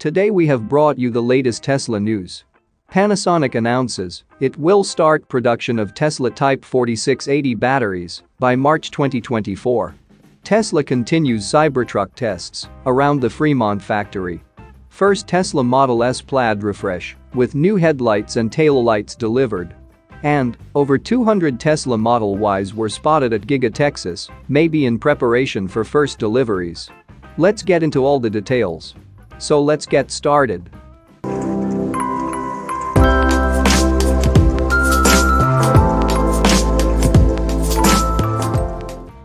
Today we have brought you the latest Tesla news. Panasonic announces it will start production of Tesla Type 4680 batteries by March 2024. Tesla continues Cybertruck tests around the Fremont factory. First Tesla Model S Plaid refresh with new headlights and taillights delivered. And over 200 Tesla Model Ys were spotted at Giga, Texas, maybe in preparation for first deliveries. Let's get into all the details. So let's get started.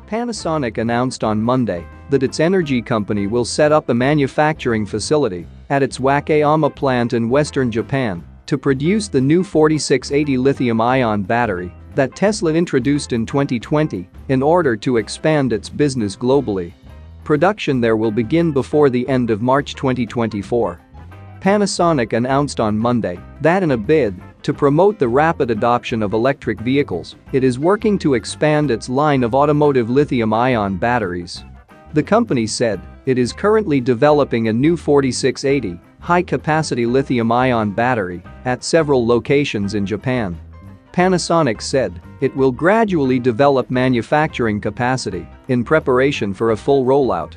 Panasonic announced on Monday that its energy company will set up a manufacturing facility at its Wakayama plant in western Japan to produce the new 4680 lithium-ion battery that Tesla introduced in 2020 in order to expand its business globally. Production there will begin before the end of March 2024. Panasonic announced on Monday that in a bid to promote the rapid adoption of electric vehicles, it is working to expand its line of automotive lithium-ion batteries. The company said it is currently developing a new 4680 high-capacity lithium-ion battery at several locations in Japan. Panasonic said it will gradually develop manufacturing capacity in preparation for a full rollout.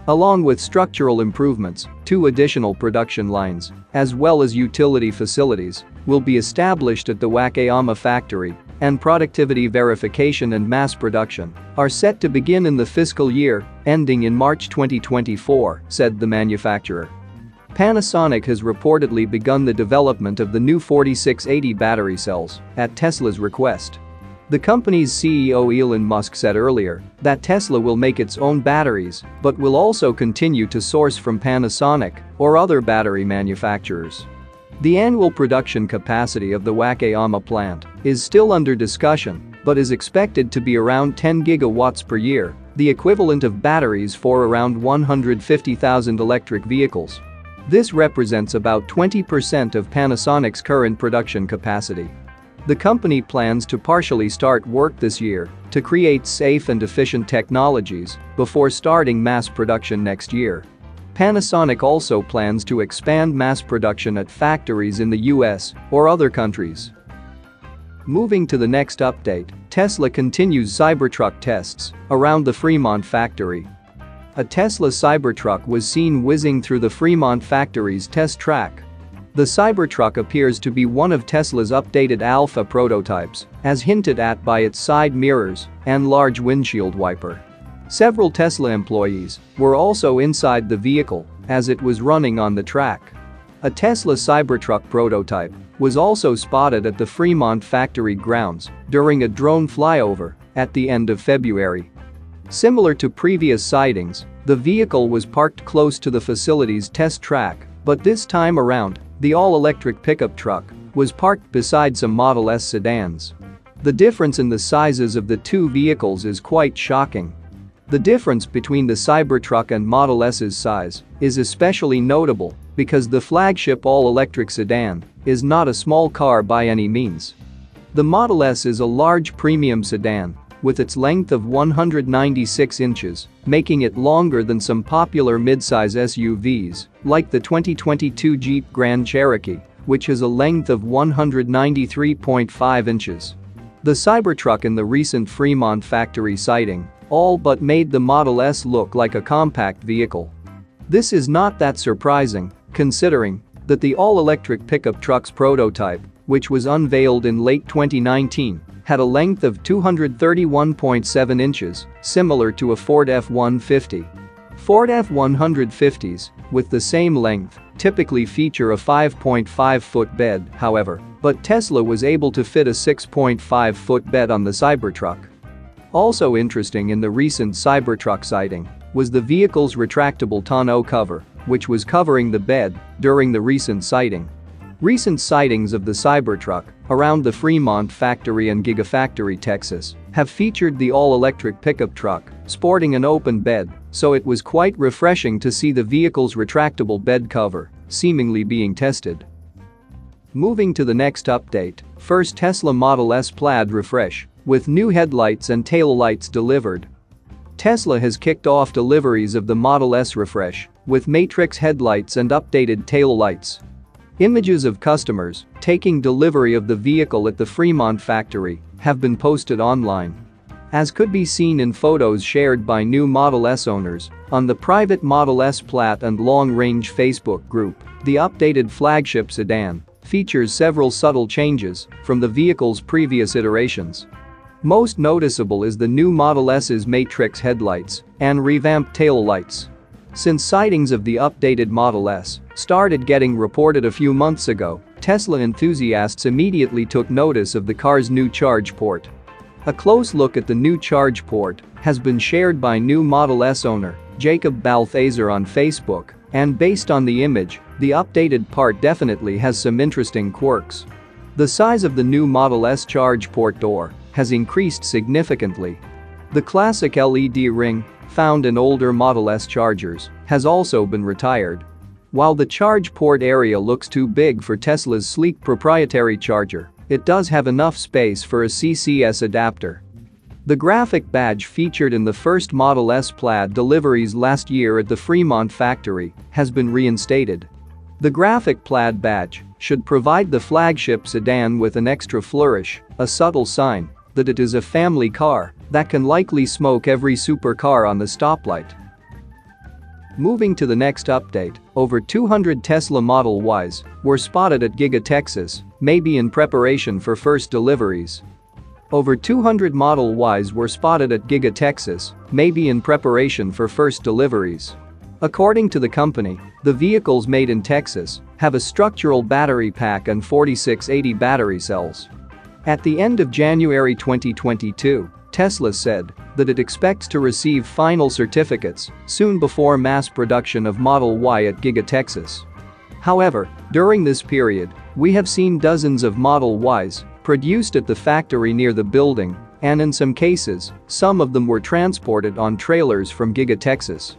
Along with structural improvements, 2 additional production lines, as well as utility facilities, will be established at the Wakayama factory, and productivity verification and mass production are set to begin in the fiscal year ending in March 2024, said the manufacturer. Panasonic has reportedly begun the development of the new 4680 battery cells at Tesla's request. The company's CEO Elon Musk said earlier that Tesla will make its own batteries but will also continue to source from Panasonic or other battery manufacturers. The annual production capacity of the Wakayama plant is still under discussion but is expected to be around 10 gigawatts per year, the equivalent of batteries for around 150,000 electric vehicles. This represents about 20% of Panasonic's current production capacity. The company plans to partially start work this year to create safe and efficient technologies before starting mass production next year. Panasonic also plans to expand mass production at factories in the US or other countries. Moving to the next update, Tesla continues Cybertruck tests around the Fremont factory. A Tesla Cybertruck was seen whizzing through the Fremont factory's test track. The Cybertruck appears to be one of Tesla's updated alpha prototypes, as hinted at by its side mirrors and large windshield wiper. Several Tesla employees were also inside the vehicle as it was running on the track. A Tesla Cybertruck prototype was also spotted at the Fremont factory grounds during a drone flyover at the end of February. Similar to previous sightings, the vehicle was parked close to the facility's test track, but this time around, the all-electric pickup truck was parked beside some Model S sedans. The difference in the sizes of the two vehicles is quite shocking. The difference between the Cybertruck and Model S's size is especially notable because the flagship all-electric sedan is not a small car by any means. The Model S is a large premium sedan with its length of 196 inches, making it longer than some popular midsize SUVs, like the 2022 Jeep Grand Cherokee, which has a length of 193.5 inches. The Cybertruck in the recent Fremont factory sighting all but made the Model S look like a compact vehicle. This is not that surprising, considering that the all-electric pickup truck's prototype, which was unveiled in late 2019, had a length of 231.7 inches, similar to a Ford F-150. Ford F-150s, with the same length, typically feature a 5.5-foot bed, however, but Tesla was able to fit a 6.5-foot bed on the Cybertruck. Also interesting in the recent Cybertruck sighting was the vehicle's retractable tonneau cover, which was covering the bed during the recent sighting. Recent sightings of the Cybertruck around the Fremont factory and Gigafactory, Texas, have featured the all-electric pickup truck sporting an open bed, so it was quite refreshing to see the vehicle's retractable bed cover seemingly being tested. Moving to the next update, first Tesla Model S Plaid refresh with new headlights and taillights delivered. Tesla has kicked off deliveries of the Model S refresh with matrix headlights and updated tail lights. Images of customers taking delivery of the vehicle at the Fremont factory have been posted online. As could be seen in photos shared by new Model S owners on the private Model S Plaid and Long Range Facebook group, the updated flagship sedan features several subtle changes from the vehicle's previous iterations. Most noticeable is the new Model S's matrix headlights and revamped tail lights. Since sightings of the updated Model S started getting reported a few months ago, Tesla enthusiasts immediately took notice of the car's new charge port. A close look at the new charge port has been shared by new Model S owner Jacob Balthaser on Facebook, and based on the image, the updated part definitely has some interesting quirks. The size of the new Model S charge port door has increased significantly. The classic LED ring found in older Model S chargers has also been retired. While the charge port area looks too big for Tesla's sleek proprietary charger, it does have enough space for a CCS adapter. The graphic badge featured in the first Model S Plaid deliveries last year at the Fremont factory has been reinstated. The graphic Plaid badge should provide the flagship sedan with an extra flourish, a subtle sign that it is a family car that can likely smoke every supercar on the stoplight. Moving to the next update, over 200 Tesla Model Ys were spotted at Giga, Texas, maybe in preparation for first deliveries. Over 200 Model Ys were spotted at Giga, Texas, maybe in preparation for first deliveries. According to the company, the vehicles made in Texas have a structural battery pack and 4680 battery cells. At the end of January 2022, Tesla said that it expects to receive final certificates soon before mass production of Model Y at Giga, Texas. However, during this period, we have seen dozens of Model Ys produced at the factory near the building, and in some cases, some of them were transported on trailers from Giga, Texas.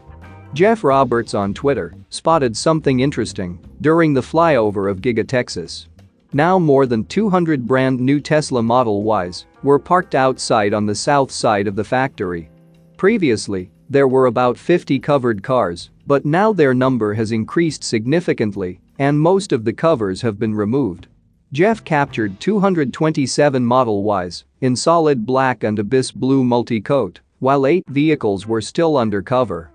Jeff Roberts on Twitter spotted something interesting during the flyover of Giga, Texas. Now more than 200 brand new Tesla Model Ys were parked outside on the south side of the factory. Previously, there were about 50 covered cars, but now their number has increased significantly and most of the covers have been removed. Jeff captured 227 Model Ys in solid black and abyss blue multi-coat, while 8 vehicles were still under cover.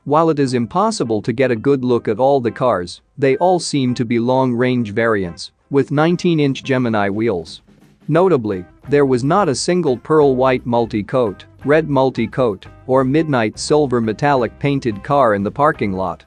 While it is impossible to get a good look at all the cars, they all seem to be long-range variants with 19-inch Gemini wheels. Notably, there was not a single pearl white multi-coat, red multi-coat, or midnight silver metallic painted car in the parking lot.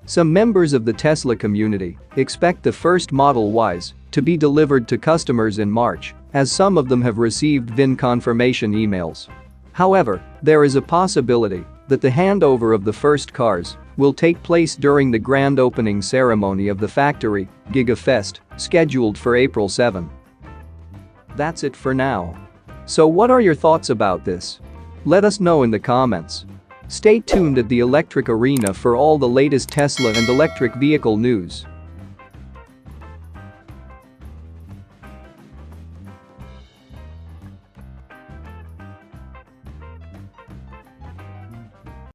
Some members of the Tesla community expect the first Model Ys to be delivered to customers in March, as some of them have received VIN confirmation emails. However, there is a possibility that the handover of the first cars will take place during the grand opening ceremony of the factory, Giga Fest, scheduled for April 7. That's it for now. So what are your thoughts about this? Let us know in the comments. Stay tuned at the Electric Arena for all the latest Tesla and electric vehicle news.